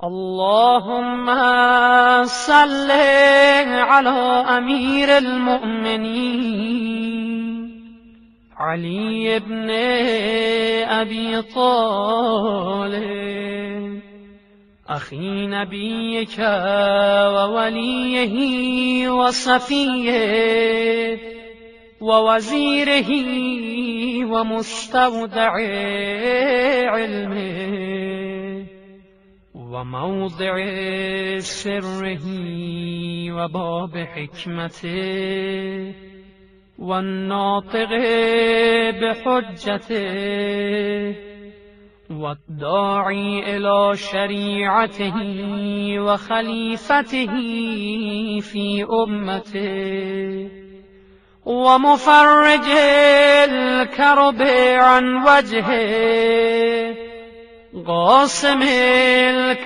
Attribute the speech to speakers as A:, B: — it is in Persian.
A: اللهم صل على أمير المؤمنين علي بن أبي طالب أخي نبيك ووليه وصفيه ووزيره ومستودع علمه وموضع سره وباب حكمته والناطق بحجته والداعي إلى شريعته وخليفته في أمته ومفرج الكرب عن وجهه قاسم الكرب